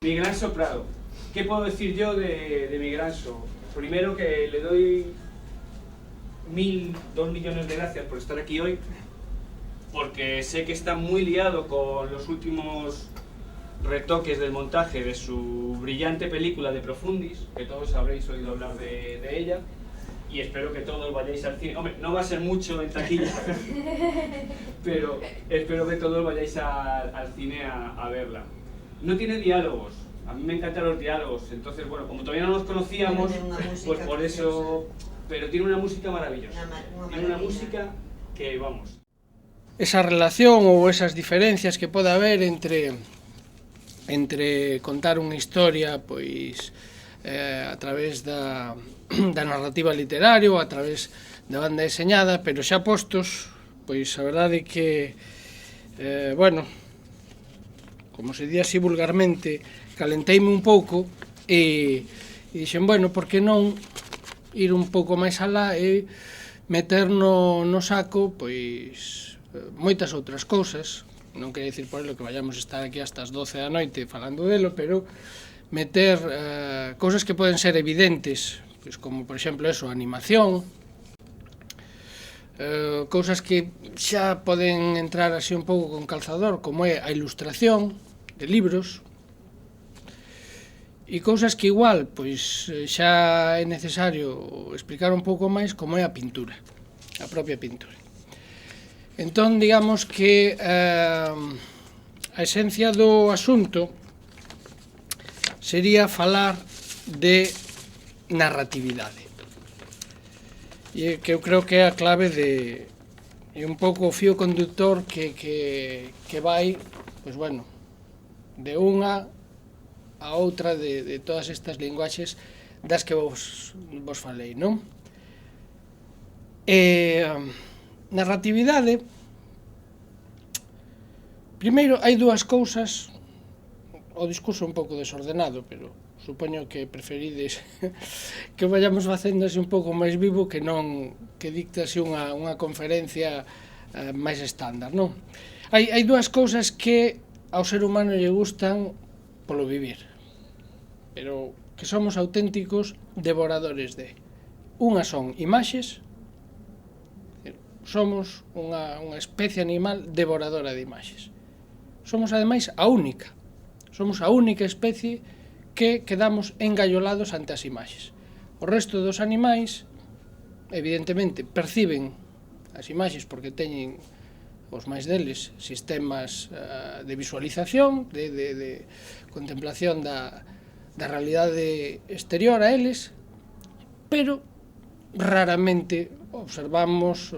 Miguel Anxo Prado. ¿Qué puedo decir yo de Miguel Anxo? Primero que le doy 2 millones de gracias por estar aquí hoy, porque sé que está muy liado con los últimos retoques del montaje de su brillante película de Profundis, que todos habréis oído hablar de ella, y espero que todos vayáis al cine. Hombre, no va a ser mucho en taquilla, pero espero que todos vayáis al cine a verla. No tiene diálogos, a mí me encantan los diálogos, entonces bueno, como todavía no nos conocíamos, pues por eso... Pero tiene una música maravillosa, tiene una música que, vamos... Esa relación ou esas diferencias que pode haber entre contar unha historia pois a través da narrativa literaria ou a través da banda deseñada, pero xa postos, pois a verdade é que, bueno, como se di así vulgarmente, calenteime un pouco e dixen, bueno, por que non ir un pouco máis alá e meter no saco pois moitas outras cousas. Non quero dicir por elo que vayamos a estar aquí hasta as 12 da noite falando delo, pero meter cousas que poden ser evidentes, pois como por exemplo eso, a animación, cousas que xa poden entrar así un pouco con calzador, como é a ilustración de libros, e cousas que igual pois xa é necesario explicar un pouco máis, como é a pintura, a propia pintura. Entón, digamos que a esencia do asunto sería falar de narratividade. E que eu creo que é a clave e un pouco o fío conductor que vai, pois bueno, de unha a outra de todas estas linguaxes das que vos falei, non? Narratividade, primeiro hai dúas cousas, o discurso un pouco desordenado, pero supoño que preferides que vayamos facendo así un pouco máis vivo que non que dicta así unha conferencia máis estándar, non? Hai dúas cousas que ao ser humano lle gustan polo vivir, pero que somos auténticos devoradores de. Unha son imaxes, somos unha especie animal devoradora de imaxes. Somos ademais a única especie que quedamos engallolados ante as imaxes. O resto dos animais, evidentemente, perciben as imaxes porque teñen os máis deles sistemas de visualización, de contemplación da realidade exterior a eles, pero raramente observamos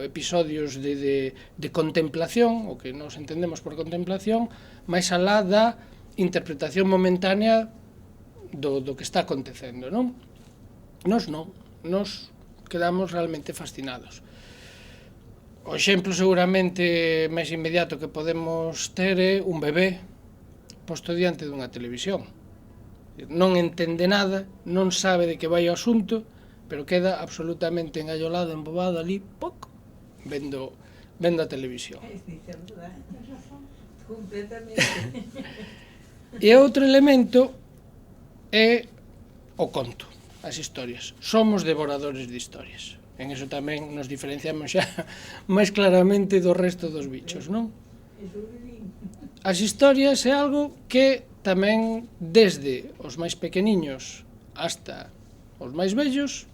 episodios de contemplación, o que nos entendemos por contemplación, máis alá da interpretación momentánea do que está acontecendo, non? Nos quedamos realmente fascinados. O exemplo seguramente máis inmediato que podemos ter é un bebé posto diante dunha televisión. Non entende nada, non sabe de que vai o asunto, pero queda absolutamente engallolado, embobado ali, poc, vendo a televisión. E outro elemento é o conto, as historias. Somos devoradores de historias. En eso tamén nos diferenciamos xa máis claramente do resto dos bichos, non? As historias é algo que tamén, desde os máis pequeniños hasta os máis vellos,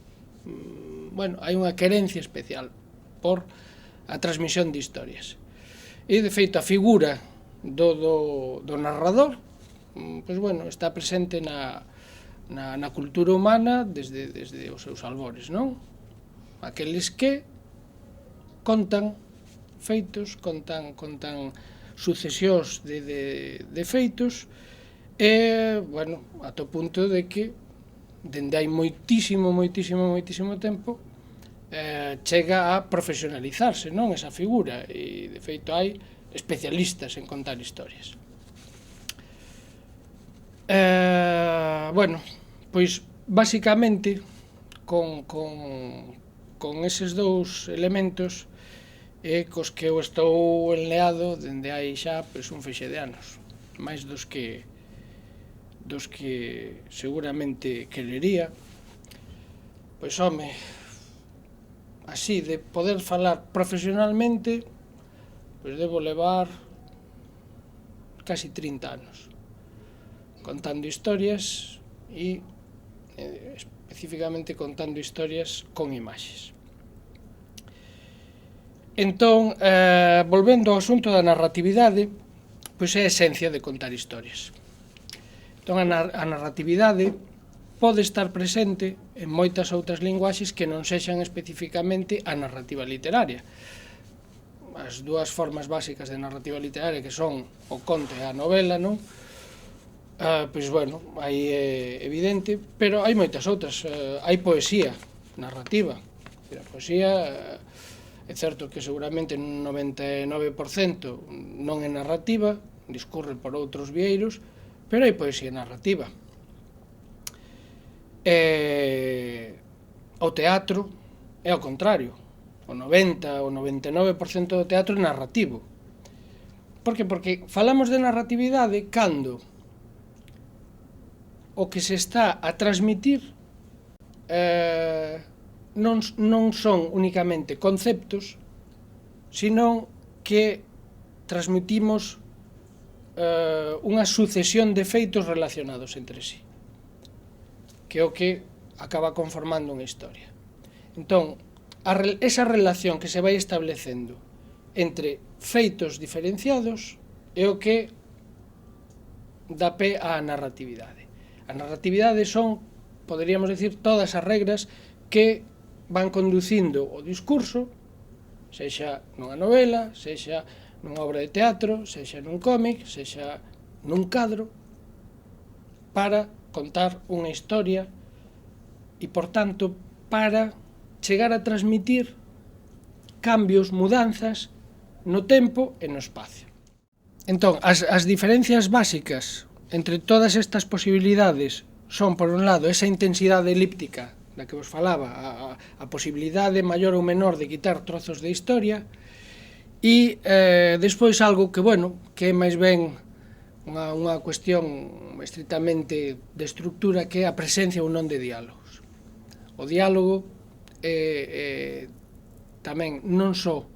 bueno, hai unha querencia especial por a transmisión de historias. E, de feito, a figura do narrador, pois, bueno, está presente na cultura humana desde os seus albores, non? Aqueles que contan feitos, contan sucesións de feitos, e, bueno, ata o punto de que, dende hai moitísimo tempo, chega a profesionalizarse, non, esa figura, e, de feito, hai especialistas en contar historias. Bueno, pois, basicamente, con eses dous elementos cos que eu estou enleado dende hai xa un feixe de anos, máis dos que dos que seguramente querería, pois home, así de poder falar profesionalmente, pois debo levar casi 30 anos contando historias e especificamente contando historias con imaxes. Entón, volvendo ao asunto da narratividade, pois é a esencia de contar historias. Entón, a narratividade pode estar presente en moitas outras linguaxes que non sexan especificamente a narrativa literaria. As dúas formas básicas de narrativa literaria, que son o conto e a novela, non? Pois, bueno, aí é evidente, pero hai moitas outras. Hai poesía narrativa. A poesía, é certo que seguramente un 99% non é narrativa, discurre por outros vieiros, pero hai poesía narrativa. O teatro é ao contrario. O 90 ou 99% do teatro é narrativo. Por que? Porque falamos de narratividade cando o que se está a transmitir non son únicamente conceptos, sino que transmitimos unha sucesión de feitos relacionados entre sí, que é o que acaba conformando unha historia. Entón, esa relación que se vai establecendo entre feitos diferenciados é o que dá pé á narratividade. A narratividade son, poderíamos decir, todas as regras que van conducindo o discurso, sexa nunha novela, sexa nunha obra de teatro, sexa nun cómic, sexa nun cadro, para contar unha historia e, por tanto, para chegar a transmitir cambios, mudanzas no tempo e no espacio. Entón, as diferencias básicas entre todas estas posibilidades son, por un lado, esa intensidade elíptica da que vos falaba, a posibilidade maior ou menor de quitar trozos de historia, e despois algo que, bueno, que é máis ben unha cuestión estritamente de estructura, que é a presencia ou non de diálogos. O diálogo é tamén non só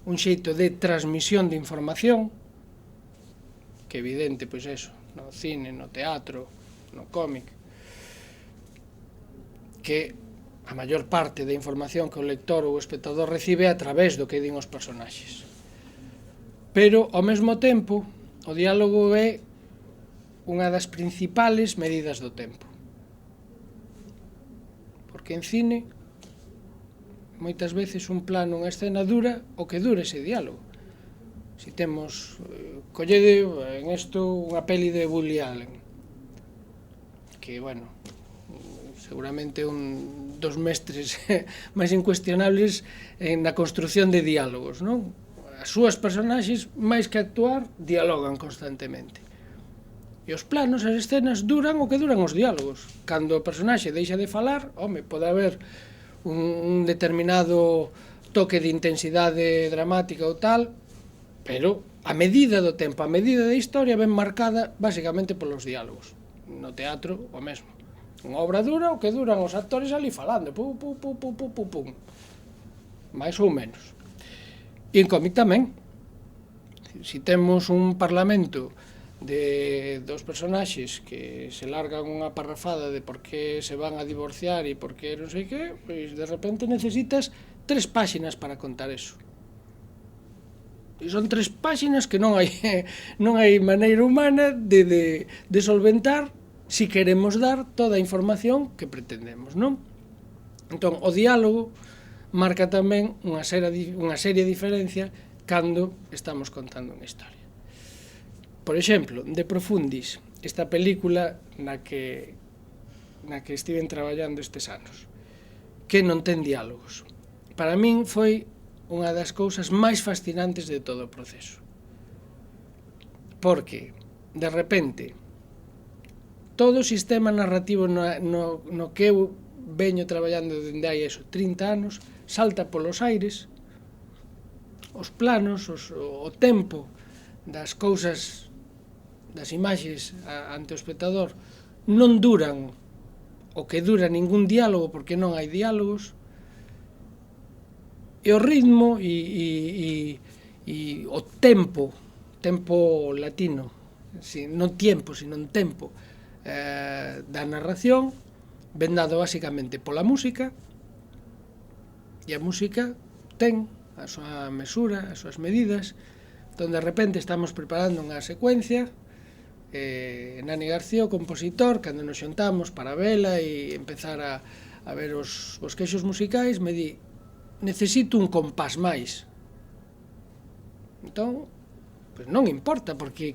un xeito de transmisión de información, que é evidente, pois eso, no cine, no teatro, no cómic, que a maior parte da información que o lector ou o espectador recibe a través do que din os personaxes. Pero, ao mesmo tempo, o diálogo é unha das principales medidas do tempo. Porque en cine, moitas veces un plano, unha escena dura o que dura ese diálogo. Si temos, collede en isto unha peli de Woody Allen, que, bueno, seguramente un dos mestres máis incuestionables na construción de diálogos, non? As súas personaxes, máis que actuar, dialogan constantemente. E os planos, as escenas, duran o que duran os diálogos. Cando o personaxe deixa de falar, home, pode haber un determinado toque de intensidade dramática ou tal, pero a medida do tempo, a medida da historia, ben marcada basicamente polos diálogos. No teatro, o mesmo. Unha obra dura, o que duran os actores ali falando, pum, pum, pum, pum, pum, pum, pum. Mais ou menos. E en cómic tamén. Si temos un parlamento de dos personaxes que se largan unha parrafada de por que se van a divorciar e por que non sei que, pois de repente necesitas 3 páxinas para contar eso. E son 3 páxinas que non hai maneira humana de solventar si queremos dar toda a información que pretendemos, non? Entón, o diálogo marca tamén unha seria diferencia cando estamos contando unha historia. Por exemplo, De Profundis, esta película na que estiven traballando estes anos, que non ten diálogos. Para min foi unha das cousas máis fascinantes de todo o proceso. Porque, de repente, todo o sistema narrativo no que eu veño traballando dende hai 30 anos salta polos aires, os planos, o tempo das cousas, das imaxes ante o espectador non duran o que dura ningún diálogo, porque non hai diálogos, e o ritmo e o tempo latino, non tempo, sino tempo, da narración, ven dado basicamente pola música, e a música ten a súa mesura, as súas medidas, donde de repente estamos preparando unha secuencia, Nani García, o compositor, cando nos xuntamos para vela e empezar a ver os queixos musicais, me di, necesito un compás máis. Entón, pois non importa, porque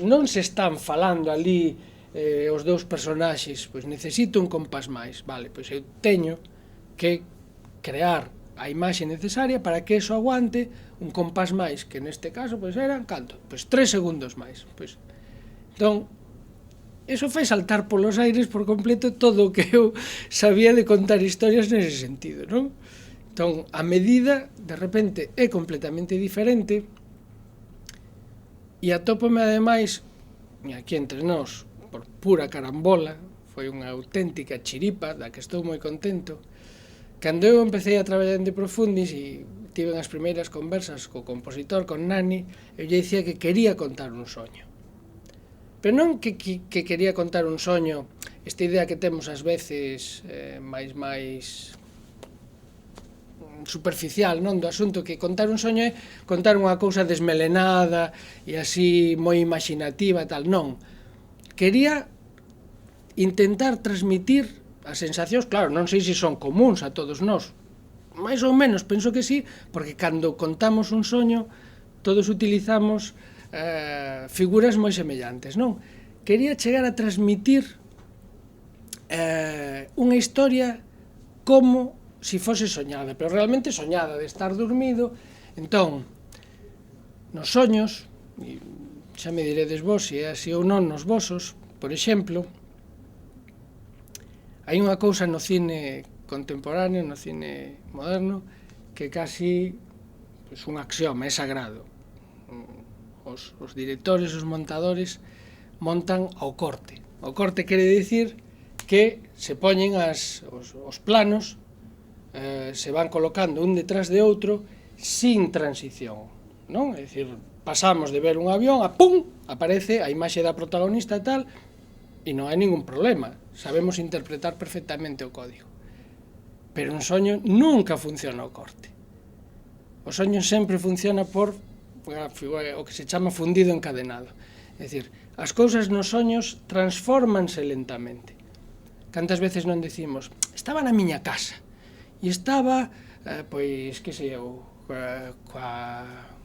non se están falando ali os dous personaxes, pois necesito un compás máis. Vale, pois eu teño que crear a imaxe necesaria para que eso aguante un compás máis, que neste caso pois eran, canto? Pois 3 segundos máis. Pois, entón, eso fai saltar polos aires por completo todo o que eu sabía de contar historias nese sentido, non? Entón, a medida, de repente, é completamente diferente e atópome, ademais, e aquí entre nós, por pura carambola, foi unha auténtica chiripa da que estou moi contento. Cando eu empecé a traballar en De Profundis e tive as primeiras conversas co compositor, con Nani, eu lle dicía que quería contar un soño. Pero non que quería contar un soño, esta idea que temos ás veces máis superficial, non, do asunto, que contar un soño é contar unha cousa desmelenada e así moi imaginativa e tal. Non. Quería intentar transmitir as sensacións, claro, non sei se son comuns a todos nós, máis ou menos, penso que sí, porque cando contamos un soño todos utilizamos figuras moi semellantes, non? Quería chegar a transmitir unha historia como se fose soñada, pero realmente soñada, de estar dormido. Entón, nos soños, xa me diredes vos se é así ou non nos vosos, por exemplo, hai unha cousa no cine contemporáneo, no cine moderno, que casi un axioma, é sagrado. Os directores, os montadores, montan ao corte. O corte quere dicir que se poñen os planos, se van colocando un detrás de outro, sin transición, non? É dicir, pasamos de ver un avión a pum, aparece a imaxe da protagonista e tal, e non hai ningún problema, sabemos interpretar perfectamente o código. Pero un soño nunca funciona o corte. O soño sempre funciona por o que se chama fundido encadenado. É dicir, as cousas nos soños transfórmanse lentamente. Cantas veces non decimos, estaba na miña casa, e estaba, pois, que sei eu,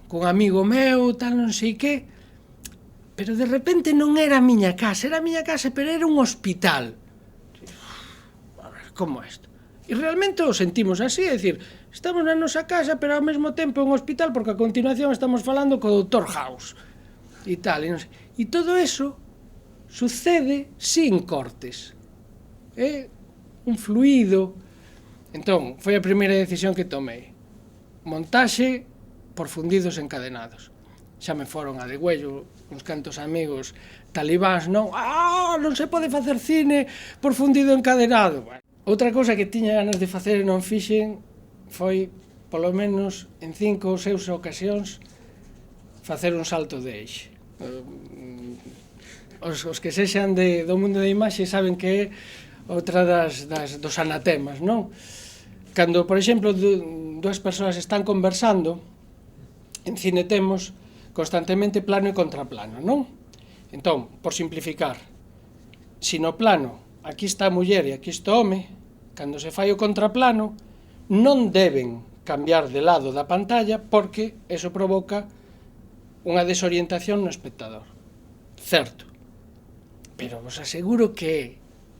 cun amigo meu, tal, non sei que, pero de repente non era a miña casa, pero era un hospital. A ver, como isto? E realmente o sentimos así, é dicir, estamos na nosa casa, pero ao mesmo tempo é un hospital, porque a continuación estamos falando co Dr. House, e tal, e non sei. E todo eso sucede sin cortes. É un fluido. Entón, foi a primeira decisión que tomei. Montaxe por fundidos encadenados. Xa me foron a degüello uns cantos amigos talibáns, non? Non se pode facer cine por fundido encadenado. Outra cousa que tiña ganas de facer e non fixen foi, polo menos en 5 ou 6 ocasións, facer un salto de eixe. Os que sexan do mundo da imaxe saben que é outra dos anatemas, non? Cando, por exemplo, dúas persoas están conversando, en cine temos constantemente plano e contraplano, non? Entón, por simplificar, se no plano aquí está a muller e aquí está o home, cando se fai o contraplano non deben cambiar de lado da pantalla porque eso provoca unha desorientación no espectador. Certo. Pero vos aseguro que é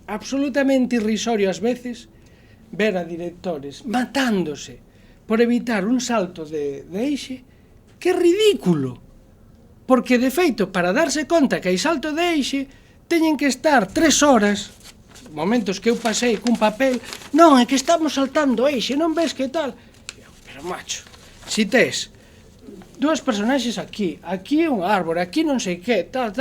absolutamente irrisorio ás veces ver a directores matándose por evitar un salto de eixe. Que ridículo! Porque, de feito, para darse conta que hai salto de eixe, teñen que estar 3 horas, momentos que eu pasei cun papel, non, é que estamos saltando eixe, non ves que tal? Pero, macho, si tes dúas personaxes aquí un árbore, aquí non sei que, tal,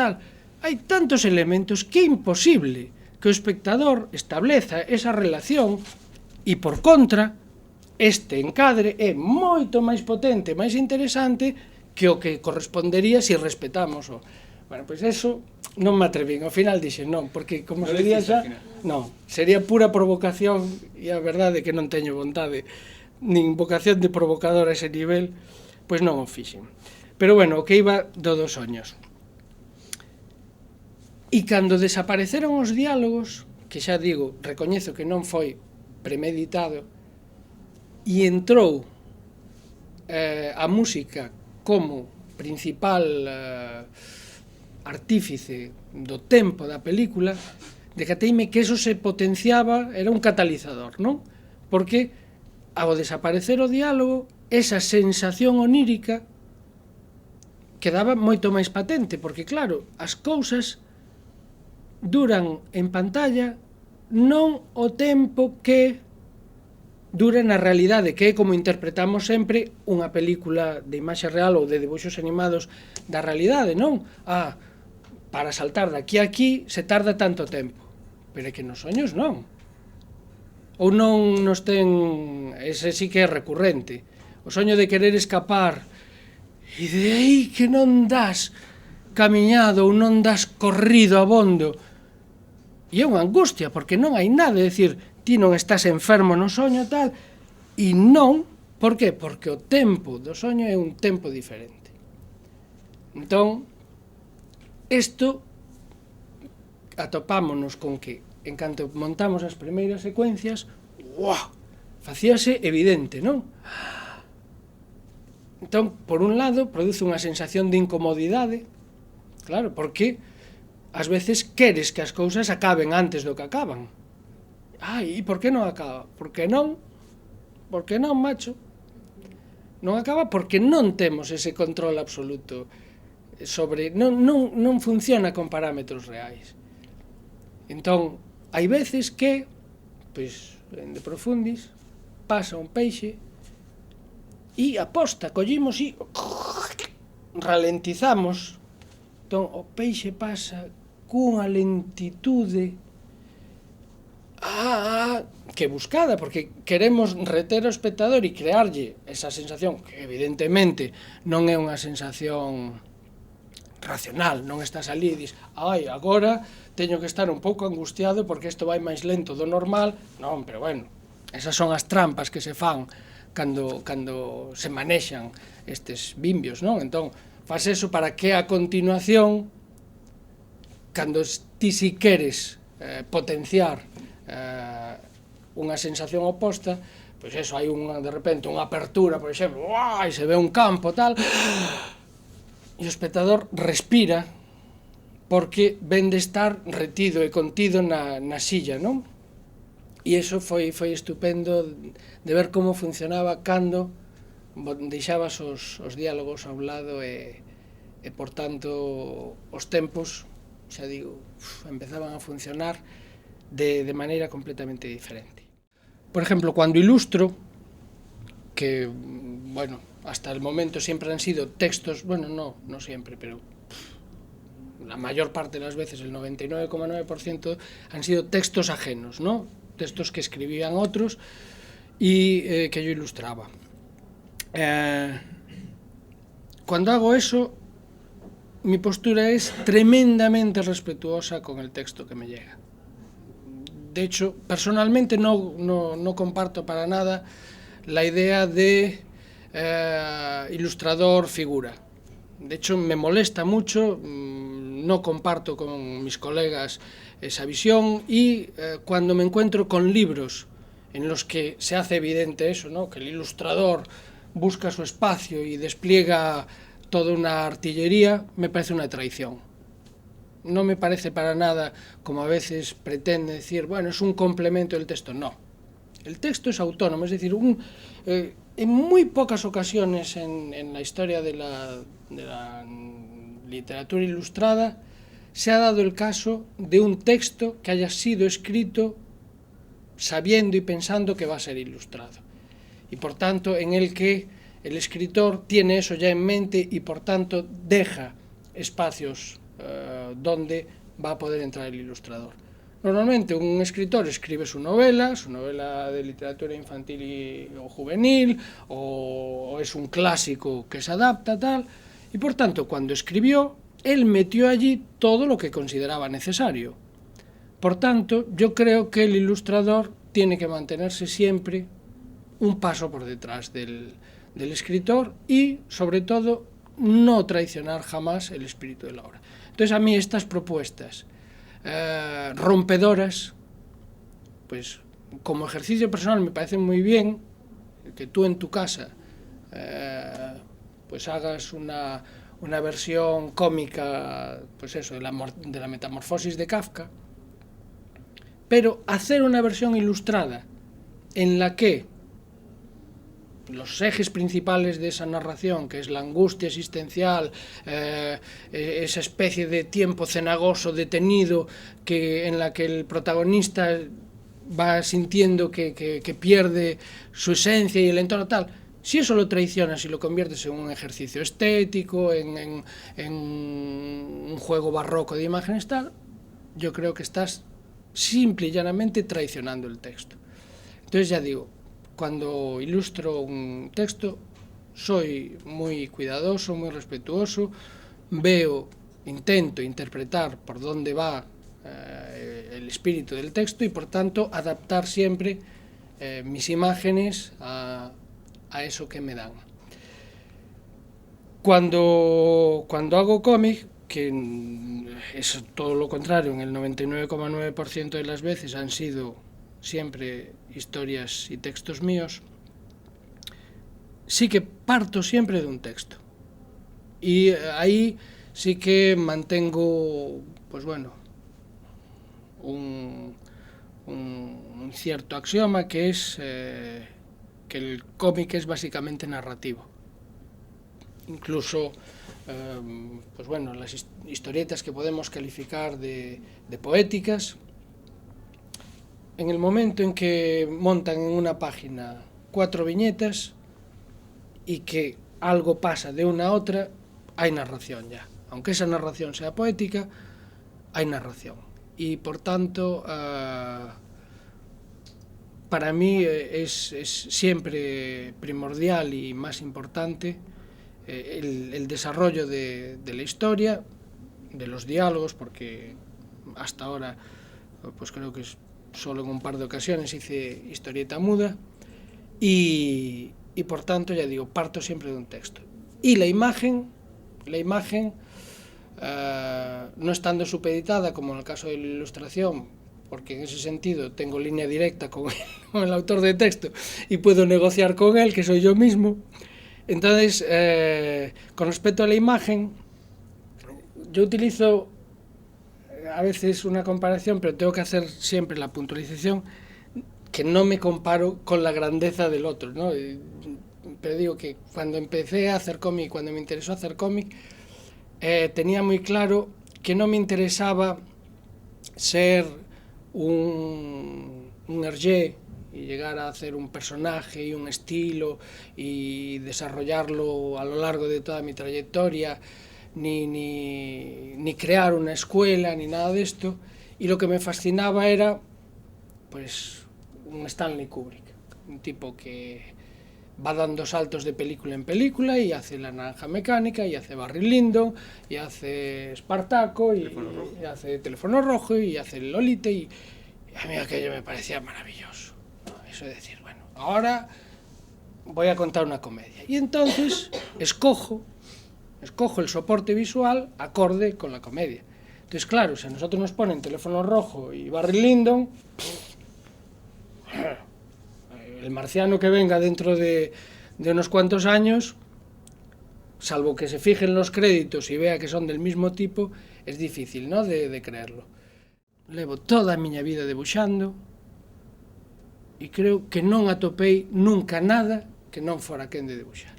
hai tantos elementos que é imposible que o espectador estableza esa relación e, por contra, este encadre é moito máis potente, máis interesante que o que correspondería se respetamos o... Bueno, pois eso non me atrevín, ao final dixe non, porque como sería xa... Non, sería pura provocación e a verdade é que non teño vontade nin vocación de provocador a ese nivel, pois non o fixen. Pero bueno, o que iba do dos soños. E cando desapareceron os diálogos, que xa digo, recoñezo que non foi premeditado, e entrou a música como principal artífice do tempo da película, decateime que eso se potenciaba, era un catalizador, non? Porque ao desaparecer o diálogo, esa sensación onírica quedaba moito máis patente, porque claro, as cousas duran en pantalla non o tempo que dura na realidade, que é como interpretamos sempre unha película de imaxe real ou de debuxos animados da realidade, non? Para saltar daqui a aquí se tarda tanto tempo, pero é que nos soños non. Ou non nos ten, ese sí que é recurrente, o soño de querer escapar e de aí que non das camiñado ou non das corrido abondo. E é unha angustia, porque non hai nada, é dicir, ti non estás enfermo no soño tal, e non, por qué? Porque o tempo do soño é un tempo diferente. Entón, isto atopámonos con que, en canto montamos as primeiras secuencias, facíase evidente, non? Entón, por un lado, produce unha sensación de incomodidade, claro, porque ás veces queres que as cousas acaben antes do que acaban. E por que non acaba? Porque non, macho. Non acaba porque non temos ese control absoluto sobre... Non funciona con parámetros reais. Entón, hai veces que, pois, en De Profundis, pasa un peixe e aposta, collimos e ralentizamos. Entón, o peixe pasa cunha lentitude que buscada, porque queremos reter ao espectador e crearlle esa sensación que evidentemente non é unha sensación racional, non estás ali e dis agora teño que estar un pouco angustiado porque isto vai máis lento do normal. Non, pero bueno, esas son as trampas que se fan cando se manexan estes bimbios, non? Entón, faz eso para que a continuación, cando ti si queres potenciar unha sensación oposta, pois eso, hai de repente unha apertura, por exemplo, e se ve un campo, tal, e o espectador respira porque ven de estar retido e contido na silla, non? E iso foi estupendo de ver como funcionaba cando deixabas os diálogos a un lado e por tanto os tempos, xa digo, empezaban a funcionar de maneira completamente diferente. Por ejemplo, cuando ilustro, que, bueno, hasta el momento siempre han sido textos, bueno, no siempre, pero la mayor parte de las veces, el 99,9%, han sido textos ajenos, ¿no? Textos que escribían otros y que yo ilustraba. Cuando hago eso, mi postura es tremendamente respetuosa con el texto que me llega. De hecho, personalmente no comparto para nada la idea de ilustrador figura. De hecho, me molesta mucho, no comparto con mis colegas esa visión y cuando me encuentro con libros en los que se hace evidente eso, ¿no? Que el ilustrador busca su espacio y despliega toda una artillería, me parece una traición. No me parece para nada, como a veces pretende decir, bueno, es un complemento del texto. No, el texto es autónomo, es decir, en muy pocas ocasiones en la historia de la literatura ilustrada se ha dado el caso de un texto que haya sido escrito sabiendo y pensando que va a ser ilustrado. Y por tanto, en el que el escritor tiene eso ya en mente y por tanto deja espacios dónde va a poder entrar el ilustrador. Normalmente un escritor escribe su novela de literatura infantil o juvenil, o es un clásico que se adapta, tal, y por tanto cuando escribió, él metió allí todo lo que consideraba necesario. Por tanto, yo creo que el ilustrador tiene que mantenerse siempre un paso por detrás del escritor y, sobre todo, no traicionar jamás el espíritu de la obra. Entonces, a mí estas propuestas rompedoras, pues como ejercicio personal me parecen muy bien, que tú en tu casa pues hagas una versión cómica, pues eso, de la Metamorfosis de Kafka, pero hacer una versión ilustrada en la que los ejes principales de esa narración, que es la angustia existencial, esa especie de tiempo cenagoso detenido en la que el protagonista va sintiendo que pierde su esencia y el entorno tal, si eso lo traicionas y lo conviertes en un ejercicio estético, en un juego barroco de imágenes tal, yo creo que estás simple y llanamente traicionando el texto. Entonces ya digo, cuando ilustro un texto soy muy cuidadoso, muy respetuoso, intento interpretar por dónde va el espíritu del texto y por tanto adaptar siempre mis imágenes a eso que me dan. Cuando hago cómic, que es todo lo contrario, en el 99,9% de las veces han sido siempre historias y textos míos, sí que parto siempre de un texto. Y ahí sí que mantengo, pues bueno, un cierto axioma que es que el cómic es básicamente narrativo. Incluso pues bueno, las historietas que podemos calificar de poéticas, en el momento en que montan en una página 4 viñetas y que algo pasa de una a otra, hay narración ya. Aunque esa narración sea poética, hay narración. Y por tanto, para mí es siempre primordial y más importante el desarrollo de la historia, de los diálogos, porque hasta ahora pues creo que solo en un par de ocasiones hice historieta muda y por tanto, ya digo, parto siempre de un texto. Y la imagen no estando supeditada, como en el caso de la ilustración, porque en ese sentido tengo línea directa con el autor de texto y puedo negociar con él, que soy yo mismo. Entonces, con respecto a la imagen, yo utilizo a veces una comparación, pero tengo que hacer siempre la puntualización, que no me comparo con la grandeza del otro, ¿no? Pero digo que cuando empecé a hacer cómic, cuando me interesó hacer cómic, tenía muy claro que no me interesaba ser un Hergé y llegar a hacer un personaje y un estilo y desarrollarlo a lo largo de toda mi trayectoria, ni crear una escuela, ni nada de esto. Y lo que me fascinaba era, pues, un Stanley Kubrick, un tipo que va dando saltos de película en película y hace La Naranja Mecánica, y hace Barry Lyndon, y hace Espartaco, y hace Teléfono Rojo, y hace Lolita, y a mí aquello me parecía maravilloso. Eso es decir, bueno, ahora voy a contar una comedia. Y entonces escojo el soporte visual acorde con la comedia. Entonces, claro, si a nosotros nos ponen Teléfono Rojo y Barry Lyndon, el marciano que venga dentro de unos cuantos años, salvo que se fije en los créditos y vea que son del mismo tipo, es difícil, ¿no?, de creerlo. Levo toda a miña vida debuxando e creo que non atopei nunca nada que non fora quen de debuxar.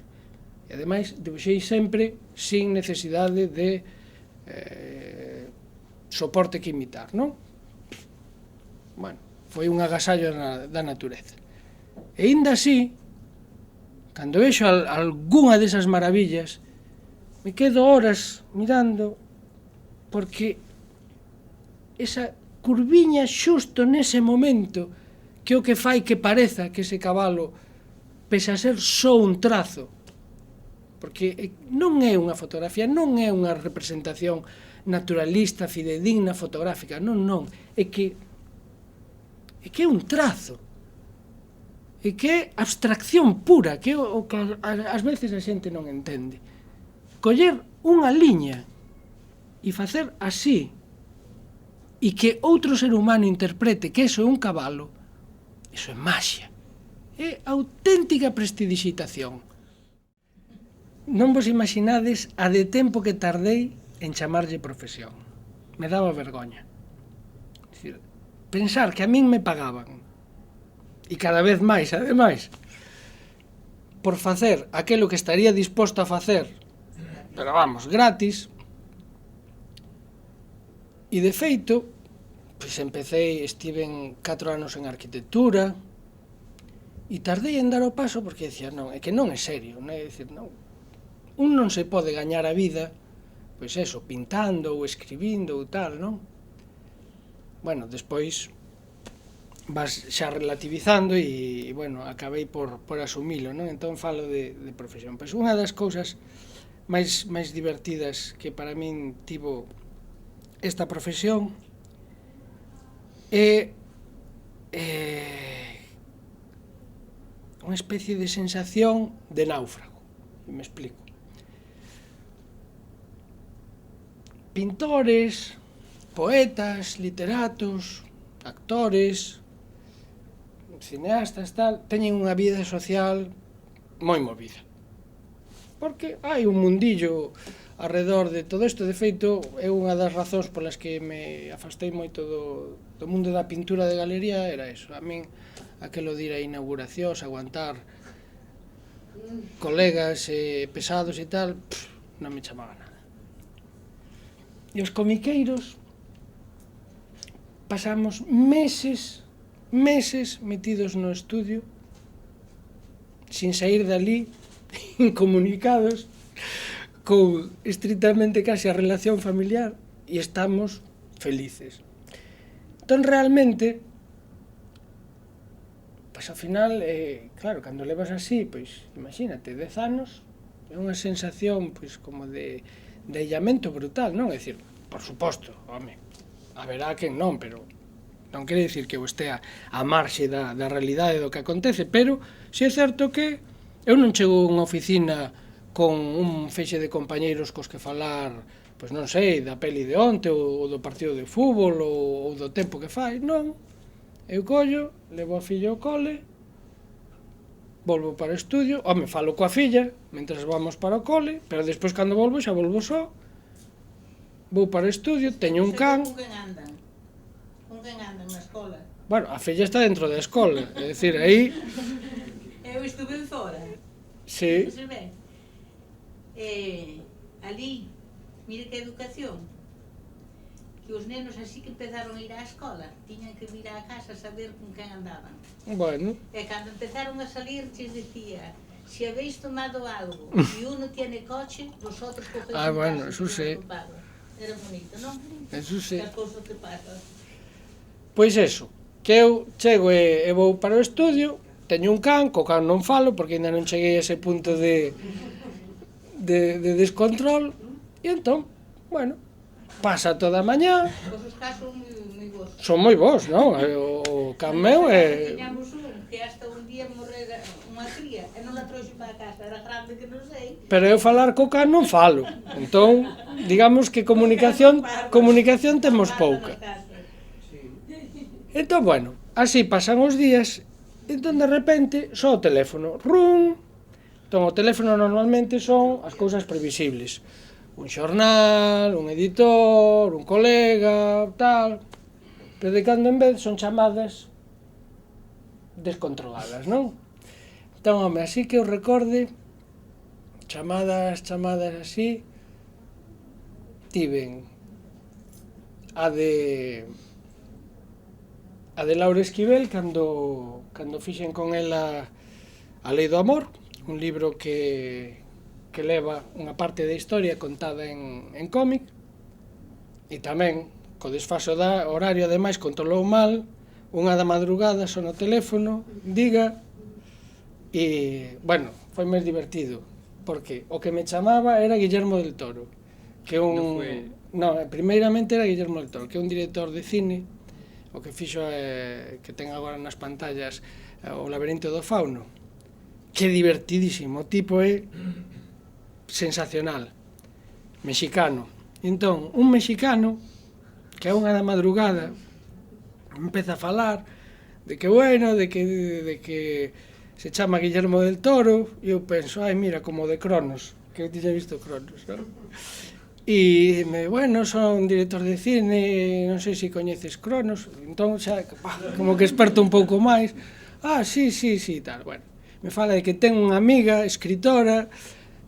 E ademais, debuxei sempre sin necesidade de soporte que imitar, non? Bueno, foi un agasallo da natureza. E ainda así, cando vexo algunha desas maravillas, me quedo horas mirando porque esa curviña xusto nese momento que o que fai que pareza que ese cabalo pese a ser só un trazo, porque non é unha fotografía, non é unha representación naturalista, fidedigna, fotográfica, non, é que é un trazo, é que é abstracción pura, que é o que ás veces a xente non entende. Coller unha liña e facer así, e que outro ser humano interprete que eso é un cabalo, eso é maxia, é auténtica prestidigitación. Non vos imaginades a de tempo que tardei en chamarlle profesión. Me daba vergoña. Dicir, pensar que a min me pagaban, e cada vez máis, ademais, por facer aquilo que estaría disposto a facer, pero vamos, gratis. E de feito, pois estiven 4 anos en arquitectura, e tardei en dar o paso porque decía, non, é que non é serio, non é dicir, non. Un non se pode gañar a vida, pois eso, pintando ou escribindo ou tal, non? Bueno, despois vas xa relativizando e, bueno, acabei por asumilo, non? Entón falo de profesión. Pois unha das cousas máis divertidas que para min tivo esta profesión é unha especie de sensación de náufrago, e me explico. Pintores, poetas, literatos, actores, cineastas, tal, teñen unha vida social moi movida. Porque hai un mundillo arredor de todo isto. De feito, é unha das razóns polas que me afastei moito do mundo da pintura de galería, era eso. A min, aquelo de ir a inauguracións, aguantar colegas pesados e tal, non me chamaba nada. E os comiqueiros pasamos meses metidos no estudio, sin sair dali, incomunicados, con estritamente case a relación familiar, e estamos felices. Entón, realmente, pois ao final, claro, cando levas así, pois, imagínate, 10 anos, é unha sensación, pois, como de illamento brutal, non? É dicir, por suposto, home, haberá quen non, pero non quere dicir que eu estea a marxe da realidade do que acontece, pero si é certo que eu non chego a unha oficina con un feixe de compañeiros cos que falar, pois non sei, da peli de onte, ou do partido de fútbol, ou do tempo que fai, non. Eu collo, levo a filla ao cole, volvo para o estudio, home, falo coa filla, mentras vamos para o cole, pero despois cando volvo, xa volvo só, vou para o estudio, teño un can. Con quen andan? Con quen andan na escola? Bueno, a filla está dentro da escola, é dicir, aí... Eu estuve fora. Sí. Se ve? Ali, mire que educación. Que os nenos así que empezaron a ir á escola, tiñan que vir á casa a saber con quen andaban. Bueno. E cando empezaron a salir, les decía, si habéis tomado algo y uno tiene coche, vosotros cogéis un bueno, caso eso sí. Era bonito, non? Eso sí. Que cousa que pasa. Pois eso, que eu chego e vou para o estudio, teño un can, co can non falo, porque ainda non cheguei a ese punto de descontrol, e entón, bueno, pasa toda a mañá. Os casos moi bons. Son moi bons, non? O can meu é... Tiñamos un que hasta un día morrera unha cría e non la trouxe para casa, era grande que non sei. Pero eu falar co can non falo. Entón, digamos que comunicación temos pouca. Entón, bueno, así pasan os días, entón de repente, só o teléfono, rum. Entón, o teléfono normalmente son as cousas previsibles. Un xornal, un editor, un colega, tal. Pero de cando en vez son chamadas descontroladas, non? Entón, home, así que eu recorde, chamadas así, tiven a de Laura Esquivel, cando fixen con ela A Lei do Amor, un libro que leva unha parte da historia contada en cómic, E tamén, co desfaso da horario, ademais, controlou mal, unha da madrugada sona o teléfono, diga, e, bueno, foi máis divertido, porque o que me chamaba era Guillermo del Toro, que un... No, primeiramente era Guillermo del Toro, que é un director de cine, o que fixo que ten agora nas pantallas o Laberinto do Fauno, que é divertidísimo, o tipo é sensacional, mexicano. Entón, un mexicano, que é unha da madrugada, empeza a falar de que, bueno, de que se chama Guillermo del Toro, e eu penso, ai, mira, como de Cronos, que eu tiña visto Cronos, non? E, bueno, son director de cine, non sei se coñeces Cronos, entón xa, como que experto un pouco máis, sí, tal, bueno. Me fala de que ten unha amiga, escritora,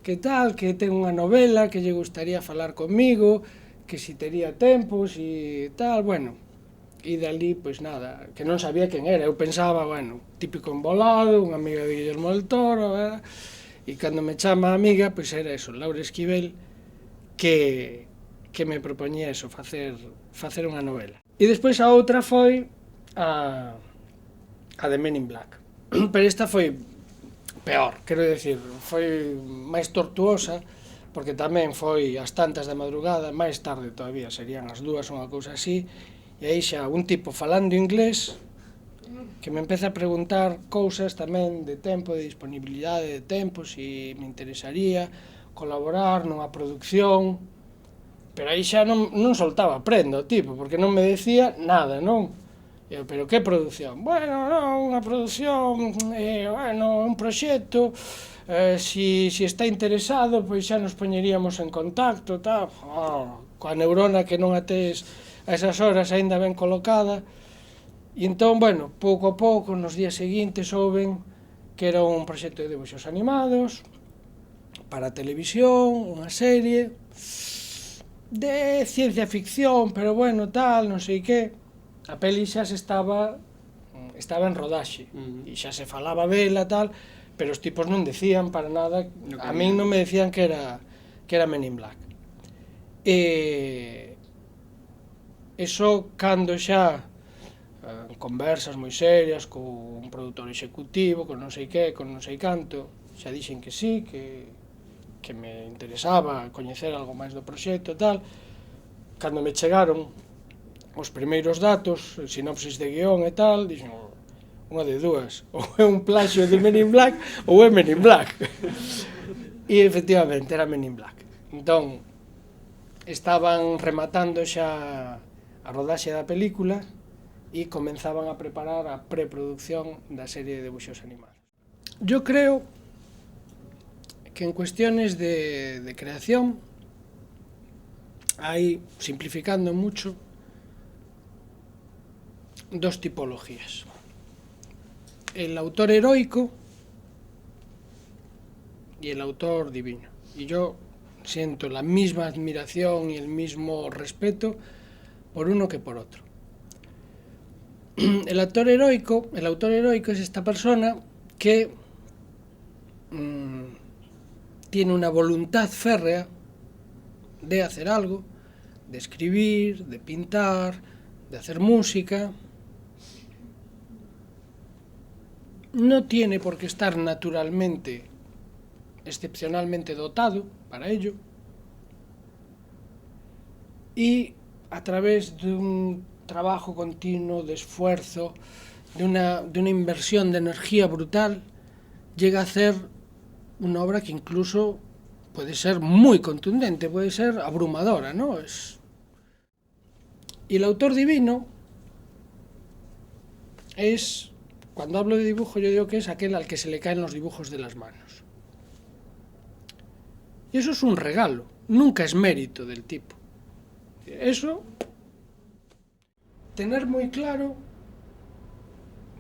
que tal, que ten unha novela, que lle gustaría falar comigo, que si tería tempo, si tal, bueno. E dali, pois nada, que non sabía quen era, eu pensaba, bueno, típico embolado, unha amiga de Guillermo del Toro, ¿verdad? E cando me chama a amiga, pois era eso, Laura Esquivel, que me propoñía eso, facer unha novela. E despois a outra foi a de Men in Black. Pero esta foi peor, quero decir, foi máis tortuosa, porque tamén foi ás tantas da madrugada, máis tarde todavía, serían as 2, unha cousa así, e aí xa un tipo falando inglés, que me empeza a preguntar cousas tamén de tempo, de disponibilidade de tempo, se me interesaría colaborar nunha producción, pero aí xa non soltaba prenda o tipo, porque non me decía nada, non? Eu, pero que produción? Bueno, non, unha produción, bueno, un proxecto, si está interesado, pois xa nos poñeríamos en contacto, tal, coa neurona que non a tes a esas horas aínda ben colocada, e entón, bueno, pouco a pouco, nos días seguintes, souben que era un proxecto de debuxos animados, para televisión, unha serie de ciencia ficción, pero bueno, tal, non sei que. A peli xa estaba en rodaxe, e xa se falaba dela, tal, pero os tipos non decían para nada, a min non me decían que era Men in Black. Eso cando xa conversas moi serias con un produtor executivo, con non sei que, con non sei canto, xa dixen que sí, que me interesaba coñecer algo máis do proxecto e tal. Cando me chegaron os primeiros datos, sinopsis de guión e tal, dixen, unha de dúas, ou é un plaxio de Men in Black ou é Men in Black. E efectivamente era Men in Black. Entón, estaban rematando xa a rodaxe da película e comenzaban a preparar a preproducción da serie de debuxos animados. Yo creo que en cuestiones de creación hay, simplificando mucho, dos tipologías. El autor heroico y el autor divino. Y yo siento la misma admiración y el mismo respeto por uno que por otro. El autor heroico es esta persona que tiene una voluntad férrea de hacer algo, de escribir, de pintar, de hacer música. No tiene por qué estar naturalmente, excepcionalmente dotado para ello. Y a través de un trabajo continuo, de esfuerzo, de una inversión de energía brutal, llega a hacer una obra que incluso puede ser muy contundente, puede ser abrumadora, ¿no? Y el autor divino es, cuando hablo de dibujo, yo digo que es aquel al que se le caen los dibujos de las manos. Y eso es un regalo, nunca es mérito del tipo. Eso, tener muy claro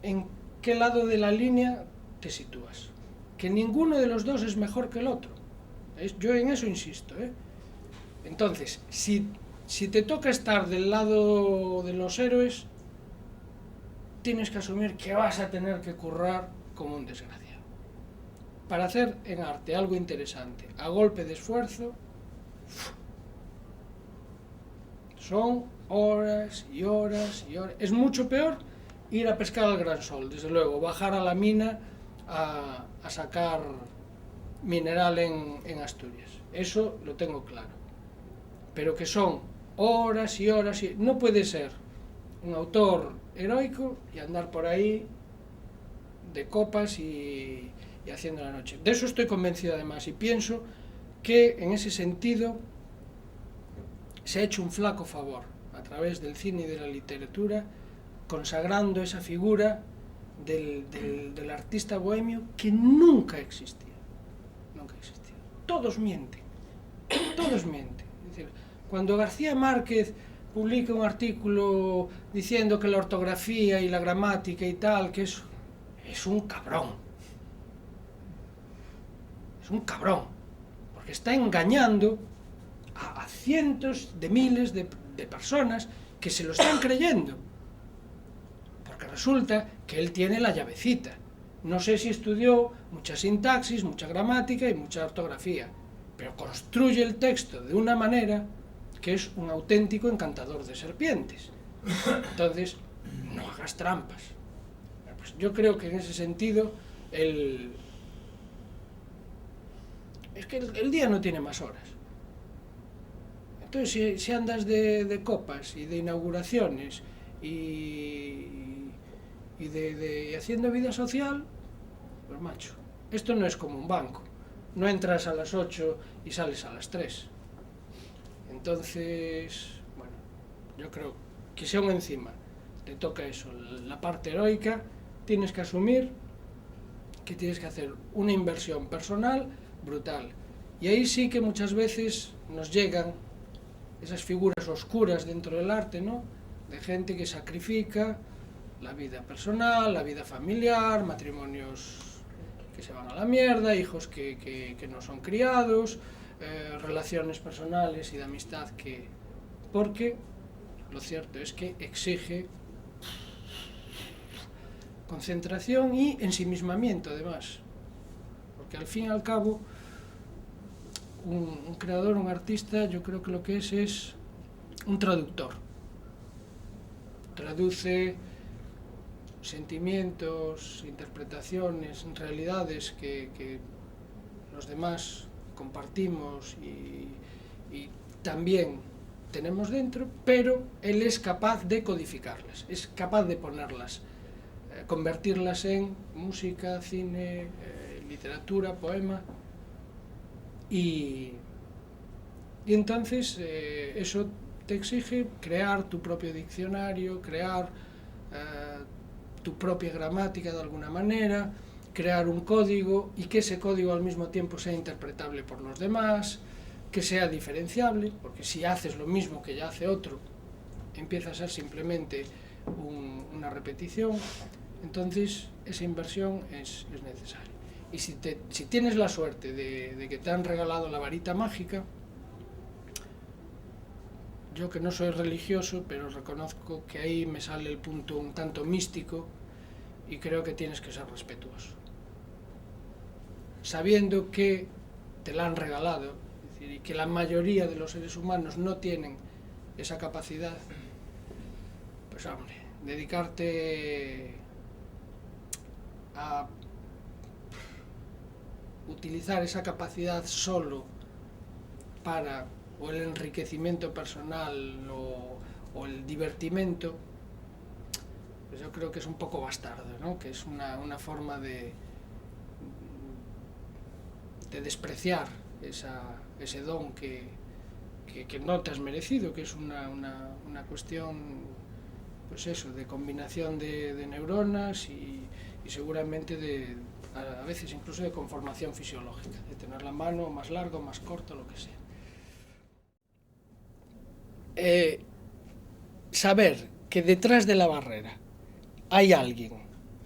en qué lado de la línea te sitúas. Que ninguno de los dos es mejor que el otro. Yo en eso insisto, ¿eh? Entonces, si te toca estar del lado de los héroes, tienes que asumir que vas a tener que currar como un desgraciado. Para hacer en arte algo interesante, a golpe de esfuerzo, Son horas y horas y horas. Es mucho peor ir a pescar al Gran Sol, desde luego, bajar a la mina a sacar mineral en Asturias. Eso lo tengo claro. Pero que son horas y horas y... No puede ser un autor heroico y andar por ahí de copas y haciendo la noche. De eso estoy convencido además, y pienso que en ese sentido se ha hecho un flaco favor a través del cine y de la literatura, consagrando esa figura del artista bohemio que nunca existía. Nunca existía. Todos mienten. Todos mienten. Es decir, cuando García Márquez publica un artículo diciendo que la ortografía y la gramática y tal, que es un cabrón. Es un cabrón. Porque está engañando a cientos de miles de personas que se lo están creyendo. Porque resulta que él tiene la llavecita. No sé si estudió mucha sintaxis, mucha gramática y mucha ortografía, pero construye el texto de una manera que es un auténtico encantador de serpientes. Entonces, no hagas trampas. Pues yo creo que en ese sentido es que el día no tiene más horas. Entonces, si andas de copas y de inauguraciones y haciendo vida social, pues macho, esto no es como un banco. No entras a las 8 y sales a las 3. Entonces, bueno, yo creo que si aún encima te toca eso, la parte heroica, tienes que asumir que tienes que hacer una inversión personal brutal. Y ahí sí que muchas veces nos llegan esas figuras oscuras dentro del arte, ¿no? De gente que sacrifica la vida personal, la vida familiar, matrimonios que se van a la mierda, hijos que no son criados, relaciones personales y de amistad porque lo cierto es que exige concentración y ensimismamiento además, porque al fin y al cabo un creador, un artista, yo creo que lo que es un traductor. Traduce sentimientos, interpretaciones, realidades que los demás compartimos y también tenemos dentro, pero él es capaz de codificarlas, es capaz de ponerlas, convertirlas en música, cine, literatura, poema, y entonces eso te exige crear tu propio diccionario, crear tu propia gramática de alguna manera, crear un código y que ese código al mismo tiempo sea interpretable por los demás, que sea diferenciable, porque si haces lo mismo que ya hace otro, empieza a ser simplemente una repetición. Entonces esa inversión es necesaria. Y si tienes la suerte de que te han regalado la varita mágica, yo que no soy religioso, pero reconozco que ahí me sale el punto un tanto místico y creo que tienes que ser respetuoso. Sabiendo que te la han regalado, es decir, y que la mayoría de los seres humanos no tienen esa capacidad, pues hombre, dedicarte a utilizar esa capacidad solo para o el enriquecimiento personal o el divertimento, pues yo creo que es un poco bastardo, ¿no? Que es una forma de despreciar ese don que no te has merecido, que es una cuestión, pues eso, de combinación de neuronas y seguramente a veces incluso de conformación fisiológica, de tener la mano más larga o más corta, lo que sea. Saber que detrás de la barrera hay alguien,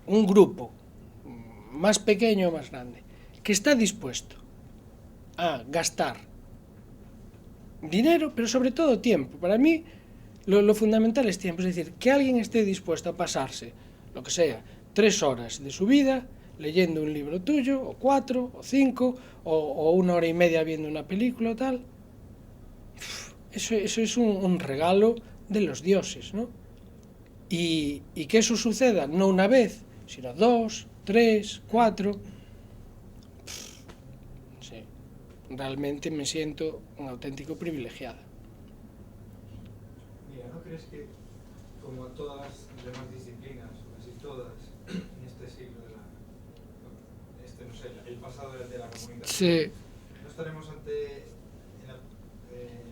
un grupo, más pequeño o más grande, que está dispuesto a gastar dinero, pero sobre todo tiempo. Para mí lo fundamental es tiempo, es decir, que alguien esté dispuesto a pasarse, lo que sea, 3 horas de su vida leyendo un libro tuyo, o 4, o 5, o 1 hora y media viendo una película o tal. Eso es un regalo de los dioses, ¿no? Y que eso suceda no una vez, sino 2, 3, 4. Sí, realmente me siento un auténtico privilegiado. Mira, ¿no crees que, como todas las demás disciplinas, o casi todas, en este siglo de la... no sé, el pasado de la comunicación, Sí. no estaremos ante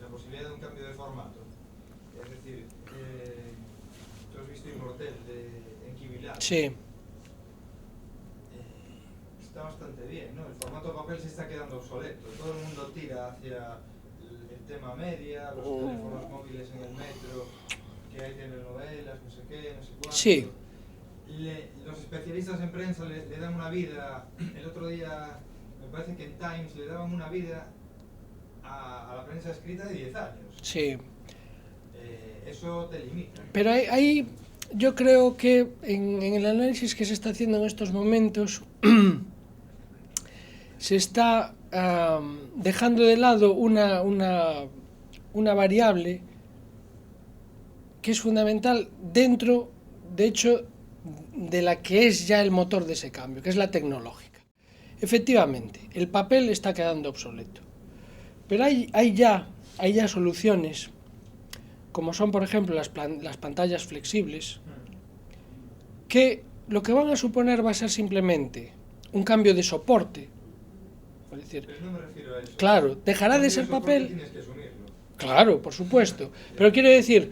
la posibilidad de un cambio de formato? Es decir, tú has visto Inmortel de Enki Bilal. Sí. Está bastante bien, ¿no? El formato papel se está quedando obsoleto. Todo el mundo tira hacia el tema media, los teléfonos móviles en el metro, que hay telenovelas, no sé qué, no sé cuánto. Sí. Los especialistas en prensa le dan una vida. El otro día, me parece que en Times le daban una vida a la prensa escrita de 10 años. Sí. Eso te limita. Pero ahí yo creo que en el análisis que se está haciendo en estos momentos se está dejando de lado una variable que es fundamental dentro, de hecho, de la que es ya el motor de ese cambio, que es la tecnológica. Efectivamente, el papel está quedando obsoleto, pero hay ya soluciones, como son, por ejemplo, las pantallas flexibles, que lo que van a suponer va a ser simplemente un cambio de soporte. Es decir, Pero no me refiero a eso. claro, dejará de ser papel. Tienes que asumirlo. Claro, por supuesto. Pero quiero decir,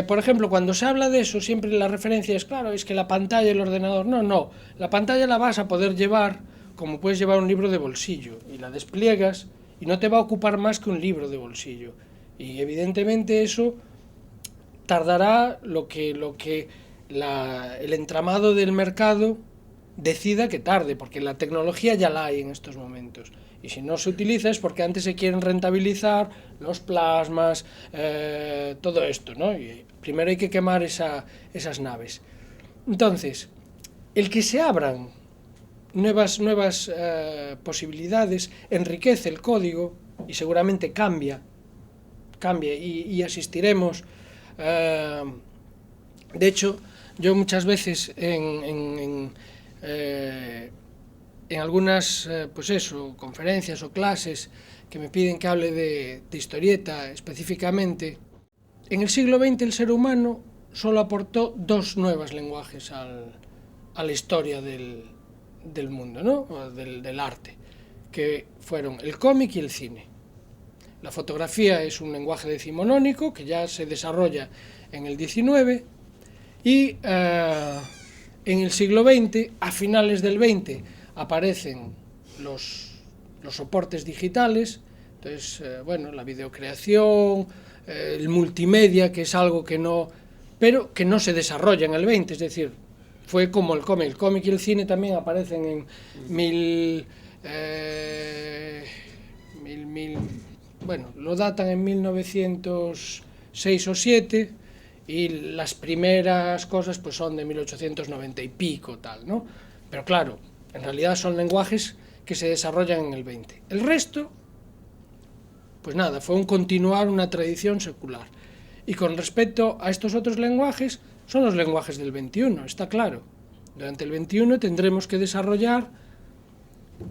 por ejemplo, cuando se habla de eso, siempre la referencia es, claro, es que la pantalla y el ordenador. No. La pantalla la vas a poder llevar como puedes llevar un libro de bolsillo, y la despliegas y no te va a ocupar más que un libro de bolsillo. Y evidentemente eso tardará lo que el entramado del mercado decida que tarde, porque la tecnología ya la hay en estos momentos. Y si no se utiliza es porque antes se quieren rentabilizar los plasmas, todo esto, ¿no? Y primero hay que quemar esas naves. Entonces, el que se abran nuevas posibilidades enriquece el código y seguramente cambia y asistiremos. De hecho, yo muchas veces en algunas conferencias o clases que me piden que hable de historieta específicamente, en el siglo XX el ser humano solo aportó 2 nuevos lenguajes a la historia del mundo, ¿no? O del arte, que fueron el cómic y el cine. La fotografía es un lenguaje decimonónico que ya se desarrolla en el XIX y en el siglo XX, a finales del XX, aparecen los soportes digitales. Entonces, la videocreación, el multimedia, que es algo que no se desarrolla en el XX, es decir, fue como el cómic y el cine también aparecen en lo datan en 1906 o 7, y las primeras cosas pues son de 1890 y pico, tal, ¿no? Pero claro, en realidad son lenguajes que se desarrollan en el 20. El resto, pues nada, fue un continuar una tradición secular. Y con respecto a estos otros lenguajes, son los lenguajes del 21, está claro. Durante el 21 tendremos que desarrollar,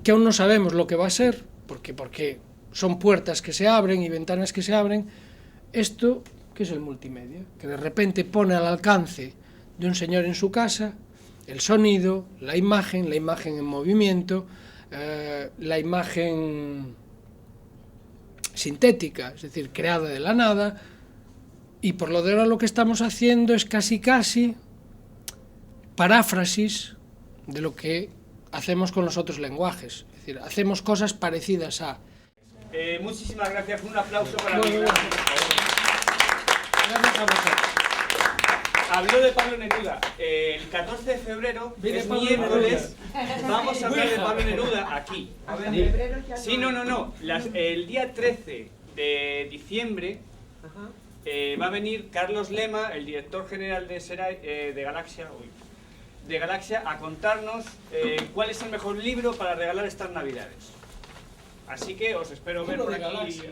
que aún no sabemos lo que va a ser, porque son puertas que se abren y ventanas que se abren, esto que es el multimedia, que de repente pone al alcance de un señor en su casa el sonido, la imagen en movimiento, la imagen sintética, es decir, creada de la nada, y por lo de ahora lo que estamos haciendo es casi paráfrasis de lo que hacemos con los otros lenguajes, es decir, hacemos cosas parecidas a... Muchísimas gracias, un aplauso para mí. Gracias a vosotros. Habló de Pablo Neruda. El 14 de febrero, es miércoles, vamos a hablar de Pablo Neruda aquí. Sí, no. El día 13 de diciembre va a venir Carlos Lema, el director general de Galaxia, a contarnos cuál es el mejor libro para regalar estas Navidades. Así que os espero ver por aquí.